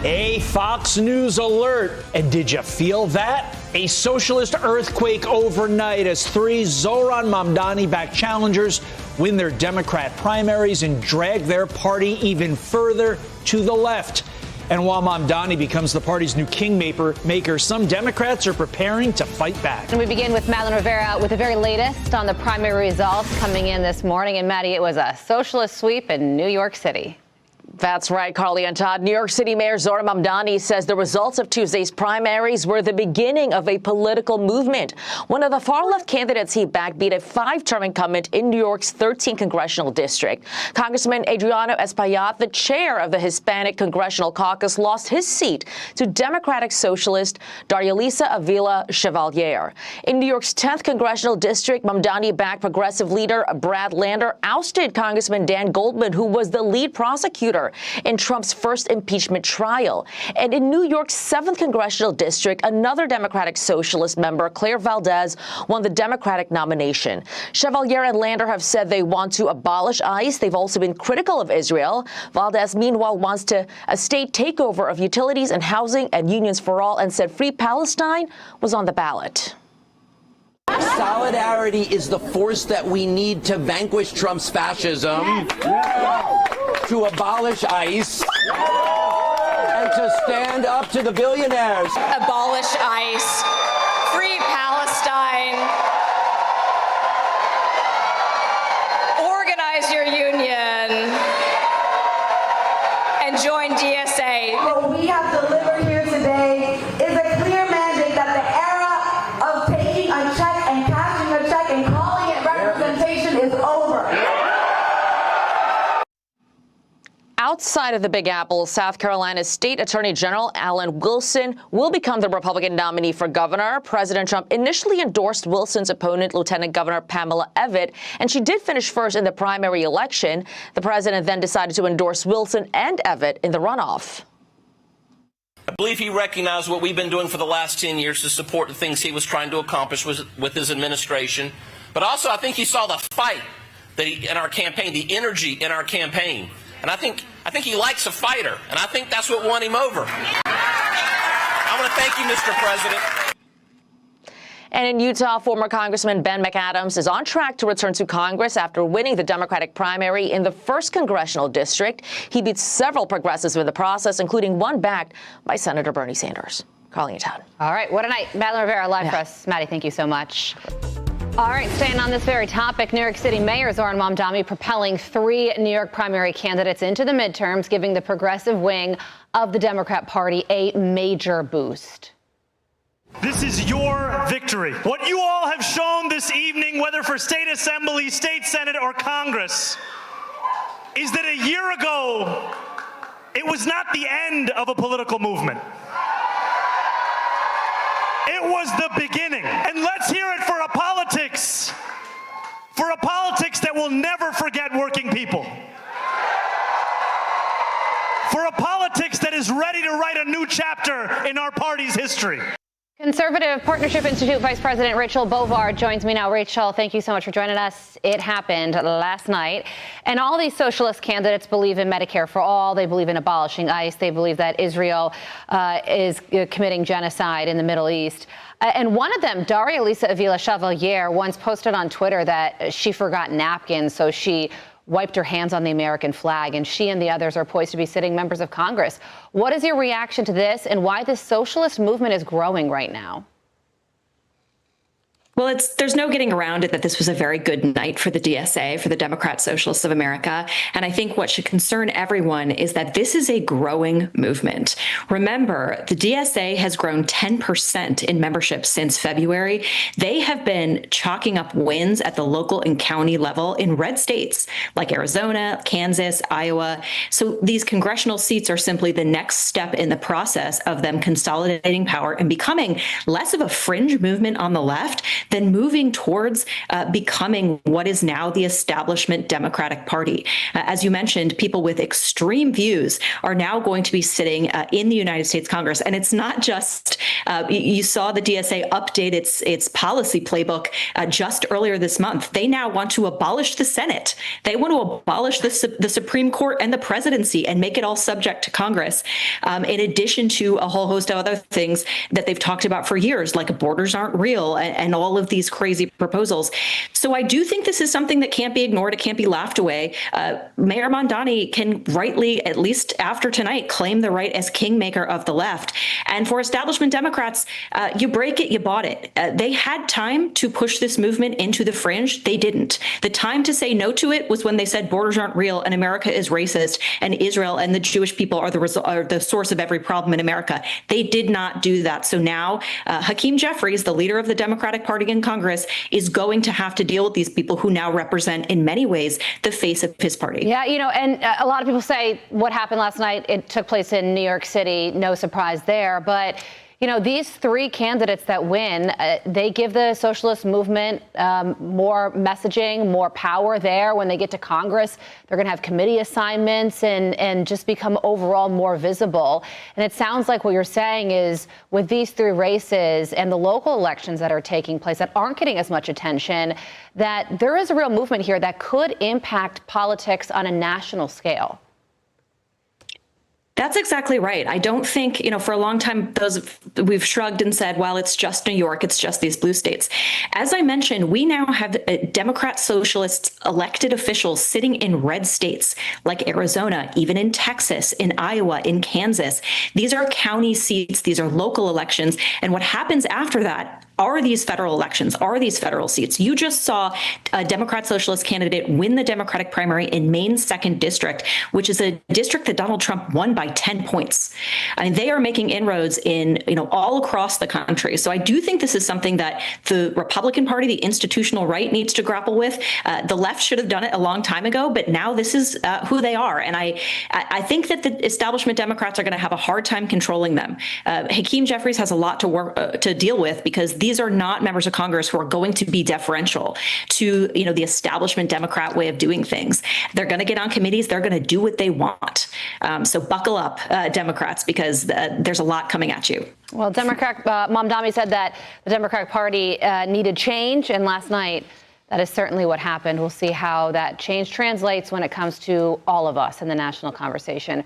A Fox News alert. And did you feel that? A socialist earthquake overnight as three Zohran Mamdani-backed challengers win their Democrat primaries and drag their party even further to the left. And while Mamdani becomes the party's new kingmaker, some Democrats are preparing to fight back. And we begin with Madeline Rivera with the very latest on the primary results coming in this morning. And Maddie, it was a socialist sweep in New York City. That's right, Carly and Todd. New York City Mayor Zohran Mamdani says the results of Tuesday's primaries were the beginning of a political movement. One of the far-left candidates he backed beat a five-term incumbent in New York's 13th congressional district. Congressman Adriano Espaillat, the chair of the Hispanic Congressional Caucus, lost his seat to Democratic Socialist Darya-Lisa Avila Chevalier. In New York's 10th congressional district, Mamdani-backed progressive leader Brad Lander ousted Congressman Dan Goldman, who was the lead prosecutor in Trump's first impeachment trial. And in New York's 7th congressional district, another Democratic Socialist member, Claire Valdez, won the Democratic nomination. Chevalier and Lander have said they want to abolish ICE. They've also been critical of Israel. Valdez, meanwhile, wants a state takeover of utilities and housing and unions for all, and said Free Palestine was on the ballot. Solidarity is the force that we need to vanquish Trump's fascism, to abolish ICE, and to stand up to the billionaires. Abolish ICE, free Palestine, organize your union, and join DSA. What we have delivered here today is a clear mandate that the era of taking a check and cashing a check and calling it representation is over. Outside of the Big Apple, South Carolina's State Attorney General Alan Wilson will become the Republican nominee for governor. President Trump initially endorsed Wilson's opponent, Lieutenant Governor Pamela Evette, and she did finish first in the primary election. The president then decided to endorse Wilson and Evette in the runoff. I believe he recognized what we've been doing for the last 10 years to support the things he was trying to accomplish with his administration. But also, I think he saw the fight that in our campaign, the energy in our campaign. And I think he likes a fighter, and I think that's what won him over. I want to thank you, Mr. President. And in Utah, former Congressman Ben McAdams is on track to return to Congress after winning the Democratic primary in the 1st congressional district. He beat several progressives in the process, including one backed by Senator Bernie Sanders. Carly and Todd. All right, what a night. Madeline Rivera live for us. Maddie, thank you so much. All right, staying on this very topic, New York City Mayor Zohran Mamdani propelling 3 New York primary candidates into the midterms, giving the progressive wing of the Democrat Party a major boost. This is your victory. What you all have shown this evening, whether for state assembly, state senate, or Congress, is that a year ago, it was not the end of a political movement. It was the beginning. And let's hear it for a politics that will never forget working people. For a politics that is ready to write a new chapter in our party's history. Conservative Partnership Institute Vice President Rachel Bovard joins me now. Rachel, thank you so much for joining us. It happened last night. And all these socialist candidates believe in Medicare for all. They believe in abolishing ICE. They believe that Israel is committing genocide in the Middle East. And one of them, Darya-Lisa Avila Chevalier, once posted on Twitter that she forgot napkins, so she wiped her hands on the American flag, and she and the others are poised to be sitting members of Congress. What is your reaction to this and why this socialist movement is growing right now? Well, there's no getting around it that this was a very good night for the DSA, for the Democrat Socialists of America. And I think what should concern everyone is that this is a growing movement. Remember, the DSA has grown 10% in membership since February. They have been chalking up wins at the local and county level in red states like Arizona, Kansas, Iowa. So these congressional seats are simply the next step in the process of them consolidating power and becoming less of a fringe movement on the left than moving towards becoming what is now the establishment Democratic Party. As you mentioned, people with extreme views are now going to be sitting in the United States Congress. And it's not just, you saw the DSA update its policy playbook just earlier this month. They now want to abolish the Senate. They want to abolish the Supreme Court and the presidency and make it all subject to Congress, in addition to a whole host of other things that they've talked about for years, like borders aren't real and all of these crazy proposals. So I do think this is something that can't be ignored. It can't be laughed away. Mayor Mamdani can rightly, at least after tonight, claim the right as kingmaker of the left. And for establishment Democrats, you break it, you bought it. They had time to push this movement into the fringe. They didn't. The time to say no to it was when they said borders aren't real and America is racist and Israel and the Jewish people are the source of every problem in America. They did not do that. So now Hakeem Jeffries, the leader of the Democratic Party in Congress, is going to have to deal with these people who now represent, in many ways, the face of his party. Yeah, and a lot of people say what happened last night, it took place in New York City. No surprise there. But these three candidates that win, they give the socialist movement more messaging, more power there. When they get to Congress, they're going to have committee assignments and just become overall more visible. And it sounds like what you're saying is with these three races and the local elections that are taking place that aren't getting as much attention, that there is a real movement here that could impact politics on a national scale. That's exactly right. I don't think, for a long time, we've shrugged and said, well, it's just New York, it's just these blue states. As I mentioned, we now have Democrat socialists, elected officials sitting in red states like Arizona, even in Texas, in Iowa, in Kansas. These are county seats. These are local elections. And what happens after that are these federal elections, are these federal seats. You just saw a Democrat socialist candidate win the Democratic primary in Maine's 2nd district, which is a district that Donald Trump won by 10 points. I mean, they are making inroads in, all across the country. So I do think this is something that the Republican Party, the institutional right, needs to grapple with. The left should have done it a long time ago, but now this is who they are. And I think that the establishment Democrats are going to have a hard time controlling them. Hakeem Jeffries has a lot to deal with because these are not members of Congress who are going to be deferential to, the establishment Democrat way of doing things. They're going to get on committees. They're going to do what they want. So buckle up, Democrats, because there's a lot coming at you. Well, Democrat Mamdani said that the Democratic Party needed change, and last night that is certainly what happened. We'll see how that change translates when it comes to all of us in the national conversation.